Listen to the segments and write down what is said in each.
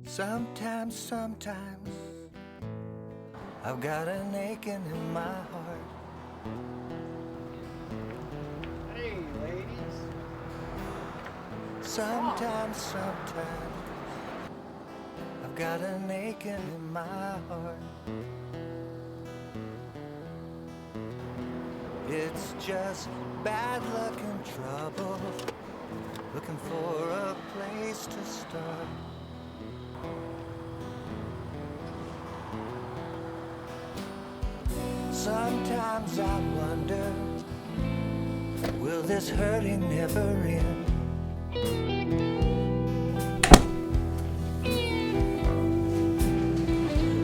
Sometimes I've got an aching in my heart. Hey, ladies. Sometimes I've got an aching in my heart. It's just bad luck and trouble, looking for a place to start. Sometimes I wonder, will this hurting never end?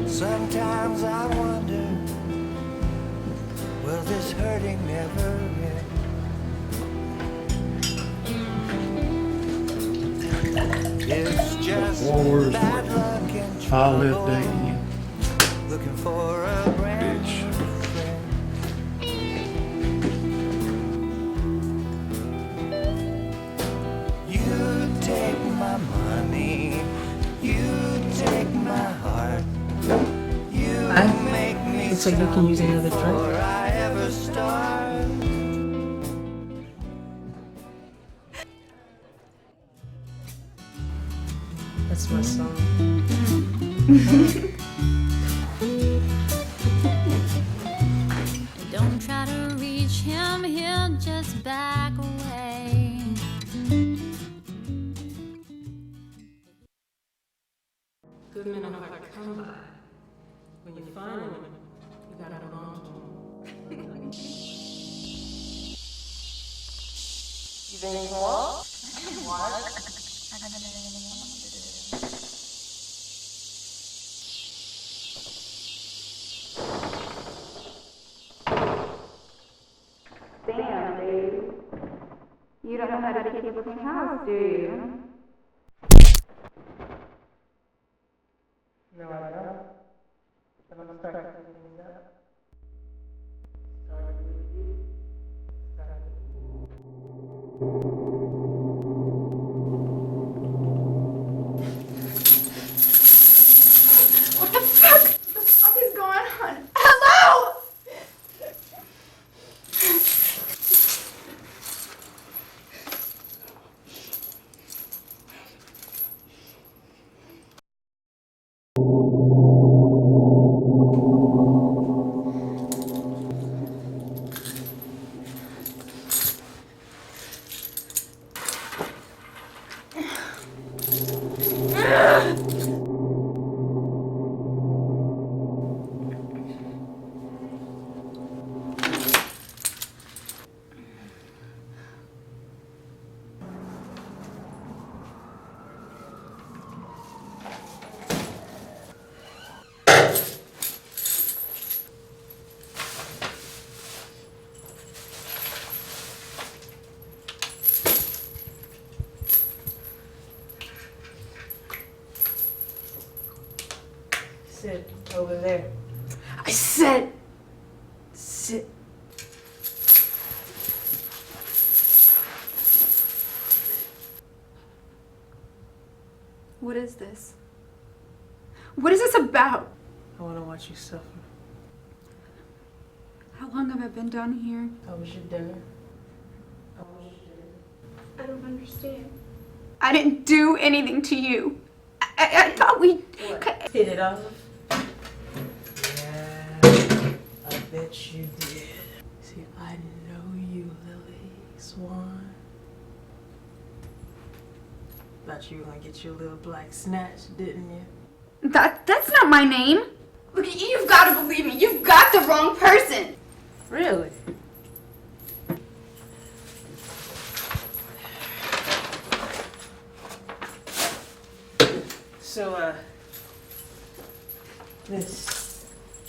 Sometimes I wonder, will this hurting never end? It's just bad luck and trouble, looking for a brand new friend. You take my money, you take my heart. Make me looks like you can use another drink. before I ever start. That's my song. Don't try to reach him, he'll just back away. Good men are hard to come by. When you find them, you gotta hold on to them. You think you want? Damn, babe. You don't know how to keep a clean house, do you? No, I don't. But I'm start cleaning things up. Start with you. Start with What the fuck? What the fuck is going on? Hello? sit over there. I said, sit. What is this? What is this about? I wanna watch you suffer. How long have I been down here? How was your dinner? How was your dinner? I don't understand. I didn't do anything to you. I thought we... What? Hit it off? Yeah, I bet you did. See, I know you, Lily Swan. Thought you were gonna get your little black snatch, didn't you? That's not my name. Look, you've got to believe me. You've got the wrong person. Really? So,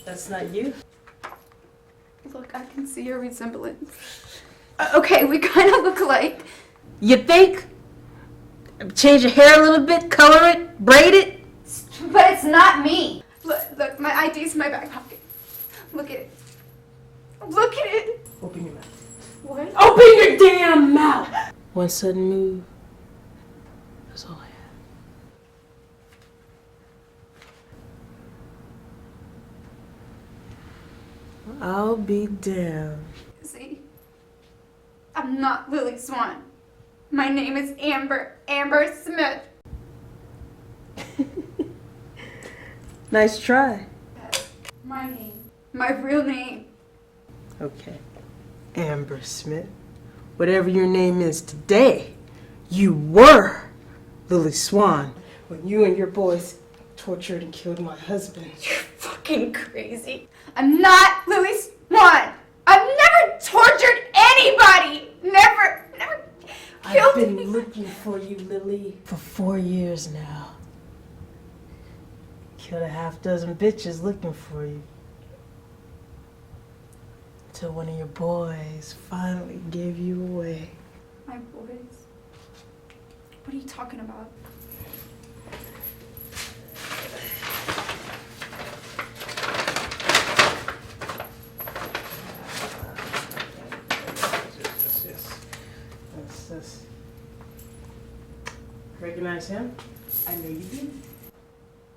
that's not you? Look, I can see your resemblance. Okay, we kind of look alike. You think? Change your hair a little bit, color it, braid it? But it's not me. Look, my ID's in my back pocket. Look at it. Look at it. Open your mouth. What? Open your damn mouth! One sudden move. That's all I I'll be damned. See, I'm not Lily Swan. My name is Amber Smith. Nice try. That's my name. My real name. Okay. Amber Smith. Whatever your name is today, you were Lily Swan when you and your boys tortured and killed my husband. You're fucking crazy. I'm not Lily Swan. I've never tortured anybody. Never killed I've been anyone. looking for you, Lily, for 4 years now. Killed a half dozen bitches looking for you. Till one of your boys finally gave you away. My boys? What are you talking about? What's this? Recognize him? I know you do.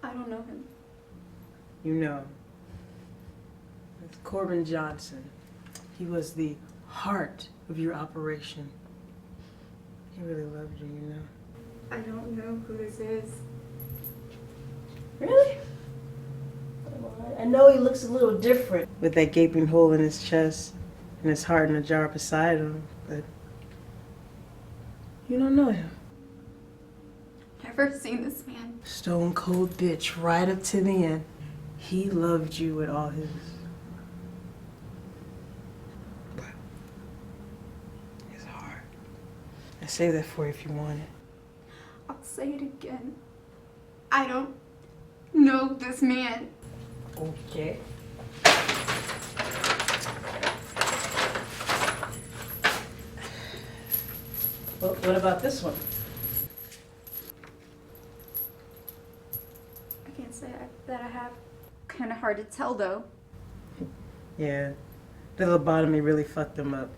I don't know him. You know. It's Corbin Johnson. He was the heart of your operation. He really loved you, you know. I don't know who this is. Really? I know he looks a little different with that gaping hole in his chest and his heart in a jar beside him, but you don't know him. Never seen this man. Stone cold bitch right up to the end. He loved you with all his heart. I saved that for you if you want it. I'll say it again. I don't know this man. Okay. Well, what about this one? I can't say that I have. Kind of hard to tell though. Yeah, the lobotomy really fucked him up.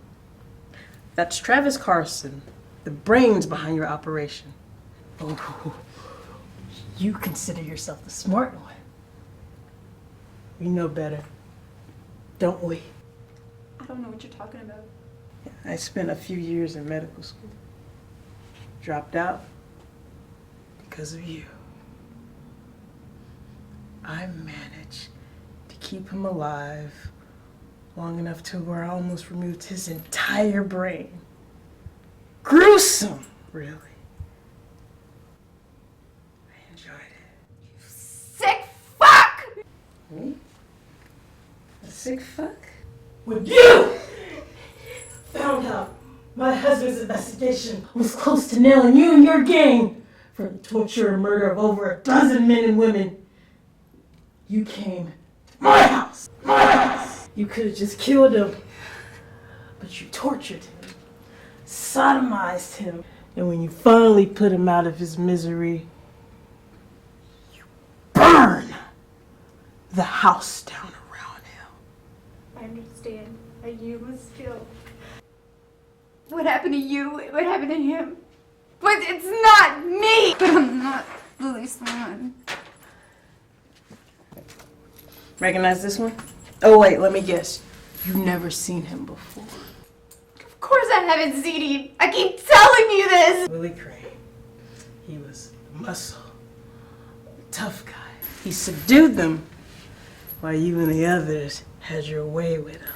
That's Travis Carson, the brains behind your operation. Oh, you consider yourself the smart one. We know better, don't we? I don't know what you're talking about. I spent a few years in medical school. Dropped out because of you. I managed to keep him alive long enough to where I almost removed his entire brain. Gruesome, really. I enjoyed it. Sick fuck! Me? A sick fuck? When you found out my husband's investigation was close to nailing you and your gang for the torture and murder of over a dozen men and women, you came to my house. My house! You could have just killed him, but you tortured him, sodomized him, and when you finally put him out of his misery, you burn the house down around him. I understand that you was killed. What happened to you? What happened to him? But it's not me! But I'm not Lily Swan. Recognize this one? Oh wait, let me guess. You've never seen him before. Of course I haven't seen him. I keep telling you this! Willie Crane. He was muscle. Tough guy. He subdued them while you and the others had your way with him.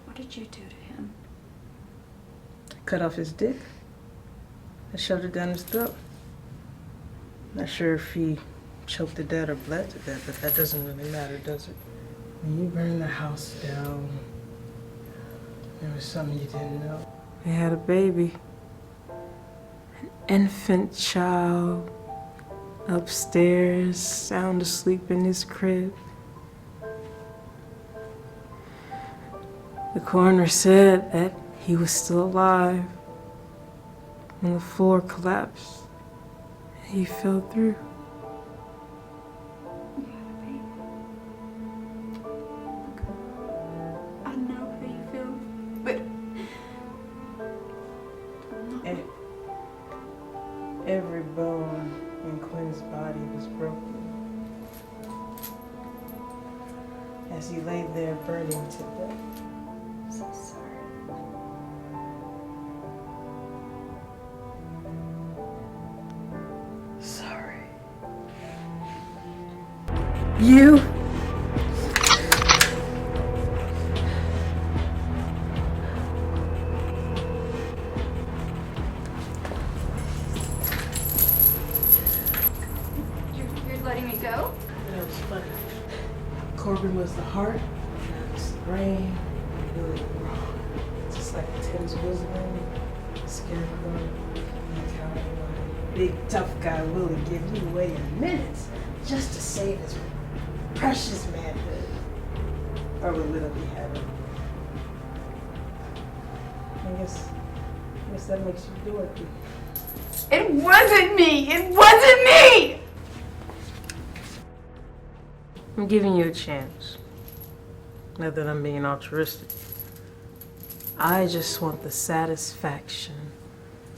What did you do to him? Cut off his dick. I shoved it down his throat. Not sure if he choked to death or bled to death, but that doesn't really matter, does it? When you burned the house down, there was something you didn't know. They had a baby. An infant child. Upstairs, sound asleep in his crib. The coroner said that he was still alive when the floor collapsed. He fell through. You had a baby. Look, I know how you feel, but Every bone in Quinn's body was broken. as he lay there burning to death. I'm so sorry. Sorry. You? You're letting me go? That was funny. Corbin was the heart, and I was the brain, really wrong. Just like Tim's Wisdom, Scarecrow, and Cowboy. Big tough guy Willie give you away in minutes just to save his precious manhood. Or what little he had. I guess that makes you Dorothy. It wasn't me! It wasn't me! I'm giving you a chance. Not that I'm being altruistic. I just want the satisfaction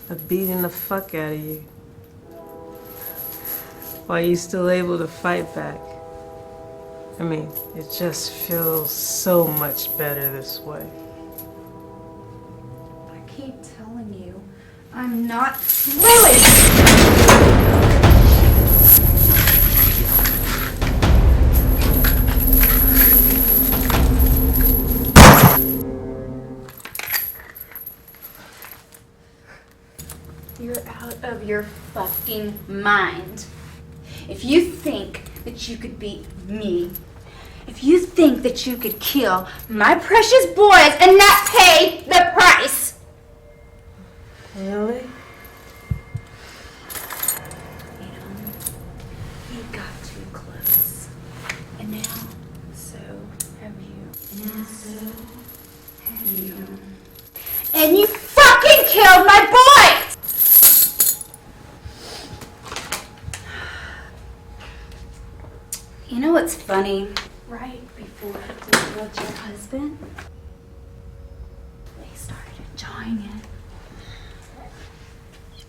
of beating the fuck out of you while you're still able to fight back. I mean, it just feels so much better this way. I keep telling you, I'm not Lily! You're out of your fucking mind. If you think that you could beat me, if you think that you could kill my precious boys and not pay the price. Really? You know, you got too close. And now, so have you. And so have you. And you fucking killed my boys! You know what's funny? Right before you killed your husband, they started enjoying it.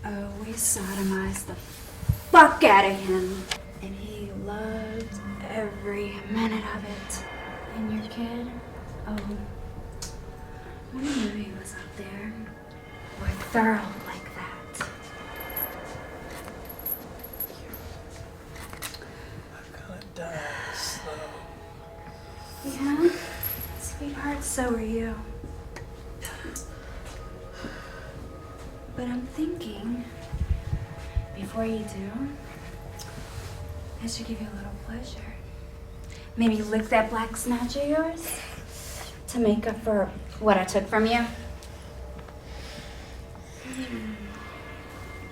Oh, we sodomized the fuck out of him. And he loved every minute of it. And your kid? Oh, I knew he was up there. We're thorough like that. Die slow. Yeah? Sweetheart, so are you. But I'm thinking, before you do, I should give you a little pleasure. Maybe lick that black snatch of yours to make up for what I took from you.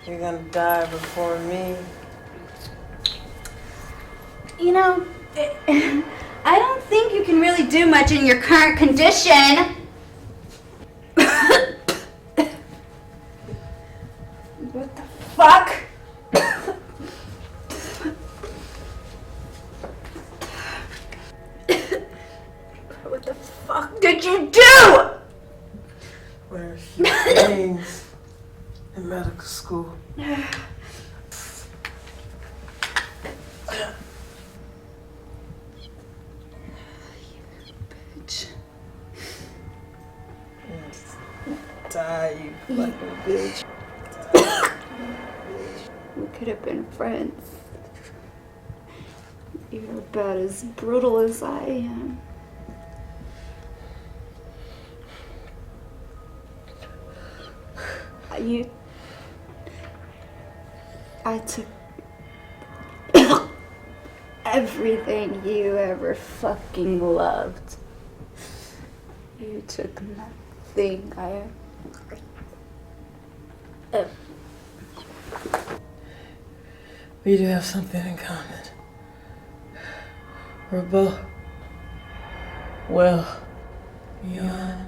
You're gonna die before me. You know, I don't think you can really do much in your current condition. What the fuck? What the fuck did you do? Wear a few things in medical school. Die, you fucking bitch. We could have been friends. You're about as brutal as I am. I took everything you ever fucking loved. You took nothing I ever. We do have something in common. We're both well beyond.